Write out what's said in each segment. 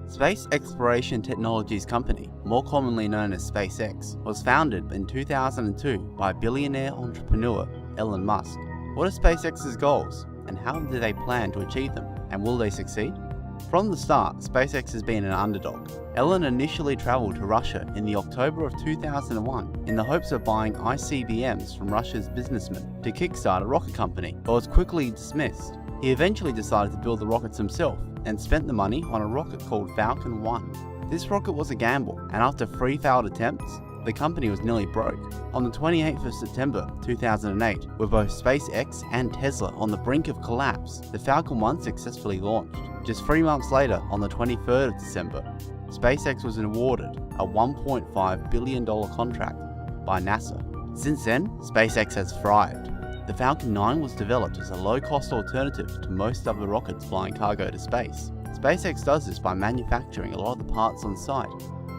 Space Exploration Technologies Company, more commonly known as SpaceX, was founded in 2002 by billionaire entrepreneur Elon Musk. What are SpaceX's goals, and how do they plan to achieve them, and will they succeed? From the start, SpaceX has been an underdog. Elon initially travelled to Russia in the October of 2001 in the hopes of buying ICBMs from Russia's businessmen to kickstart a rocket company, but was quickly dismissed. He eventually decided to build the rockets himself and spent the money on a rocket called Falcon 1. This rocket was a gamble, and after 3 failed attempts, the company was nearly broke. On the 28th of September 2008, with both SpaceX and Tesla on the brink of collapse, the Falcon 1 successfully launched. Just 3 months later, on the 23rd of December, SpaceX was awarded a $1.5 billion contract by NASA. Since then, SpaceX has thrived. The Falcon 9 was developed as a low-cost alternative to most other rockets flying cargo to space. SpaceX does this by manufacturing a lot of the parts on site,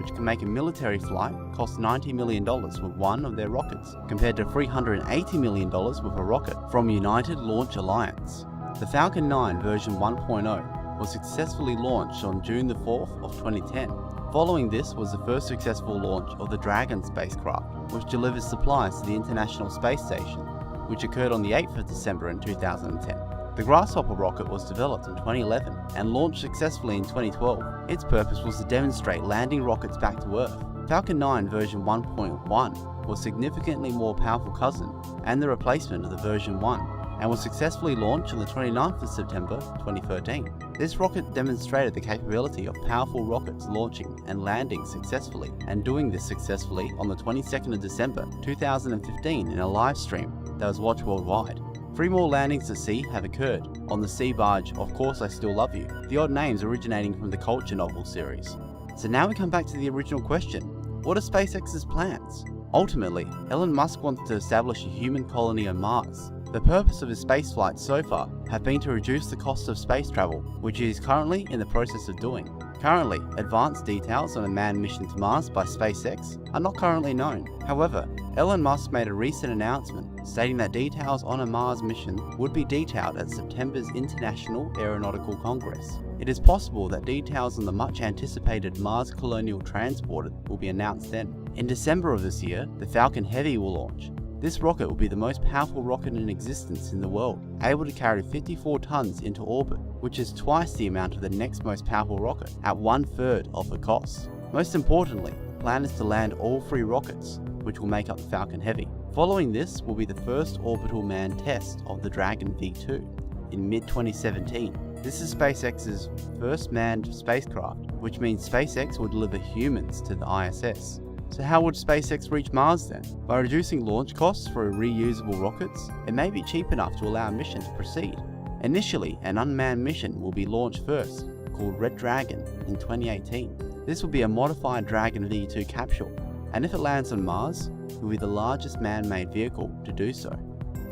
which can make a military flight cost $90 million with one of their rockets, compared to $380 million with a rocket from United Launch Alliance. The Falcon 9 version 1.0 was successfully launched on June the 4th of 2010. Following this was the first successful launch of the Dragon spacecraft, which delivers supplies to the International Space Station, which occurred on the 8th of December in 2010. The Grasshopper rocket was developed in 2011 and launched successfully in 2012. Its purpose was to demonstrate landing rockets back to Earth. Falcon 9 version 1.1 was significantly more powerful cousin and the replacement of the version 1, and was successfully launched on the 29th of September 2013. This rocket demonstrated the capability of powerful rockets launching and landing successfully, and doing this successfully on the 22nd of December 2015 in a live stream that was watched worldwide. 3 more landings at sea have occurred on the sea barge Of Course I Still Love You, the odd names originating from the Culture novel series. So now we come back to the original question: what are SpaceX's plans? Ultimately, Elon Musk wants to establish a human colony on Mars. The purpose of his space flights so far have been to reduce the cost of space travel, which he is currently in the process of doing. Currently, advanced details on a manned mission to Mars by SpaceX are not currently known. However, Elon Musk made a recent announcement stating that details on a Mars mission would be detailed at September's International Aeronautical Congress. It is possible that details on the much anticipated Mars Colonial Transporter will be announced then. In December of this year, the Falcon Heavy will launch. This rocket will be the most powerful rocket in existence in the world, able to carry 54 tons into orbit, which is twice the amount of the next most powerful rocket, at 1/3 of the cost. Most importantly, the plan is to land all 3 rockets, which will make up the Falcon Heavy. Following this will be the first orbital manned test of the Dragon V2 in mid-2017. This is SpaceX's first manned spacecraft, which means SpaceX will deliver humans to the ISS. So how would SpaceX reach Mars then? By reducing launch costs for reusable rockets, it may be cheap enough to allow a mission to proceed. Initially, an unmanned mission will be launched first, called Red Dragon, in 2018. This will be a modified Dragon V2 capsule, and if it lands on Mars, it will be the largest man-made vehicle to do so.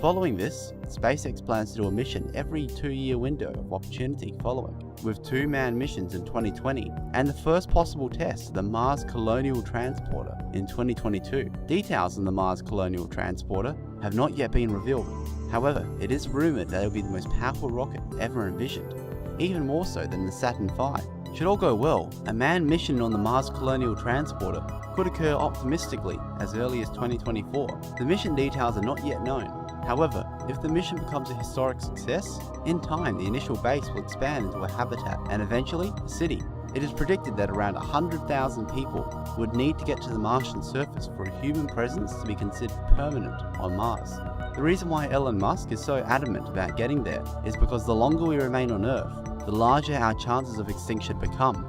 Following this, SpaceX plans to do a mission every 2-year window of opportunity following, with 2 manned missions in 2020 and the first possible test of the Mars Colonial Transporter in 2022. Details on the Mars Colonial Transporter have not yet been revealed. However, it is rumoured that it will be the most powerful rocket ever envisioned, even more so than the Saturn V. Should all go well, a manned mission on the Mars Colonial Transporter could occur optimistically as early as 2024. The mission details are not yet known. However, if the mission becomes a historic success, in time the initial base will expand into a habitat and eventually a city. It is predicted that around 100,000 people would need to get to the Martian surface for a human presence to be considered permanent on Mars. The reason why Elon Musk is so adamant about getting there is because the longer we remain on Earth, the larger our chances of extinction become,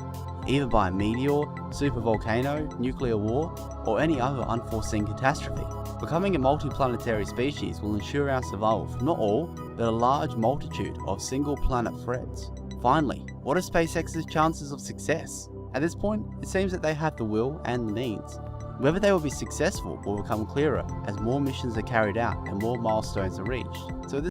either by a meteor, supervolcano, nuclear war, or any other unforeseen catastrophe. Becoming a multi-planetary species will ensure our survival for not all, but a large multitude of single-planet threats. Finally, what are SpaceX's chances of success? At this point, it seems that they have the will and the means. Whether they will be successful will become clearer as more missions are carried out and more milestones are reached. So this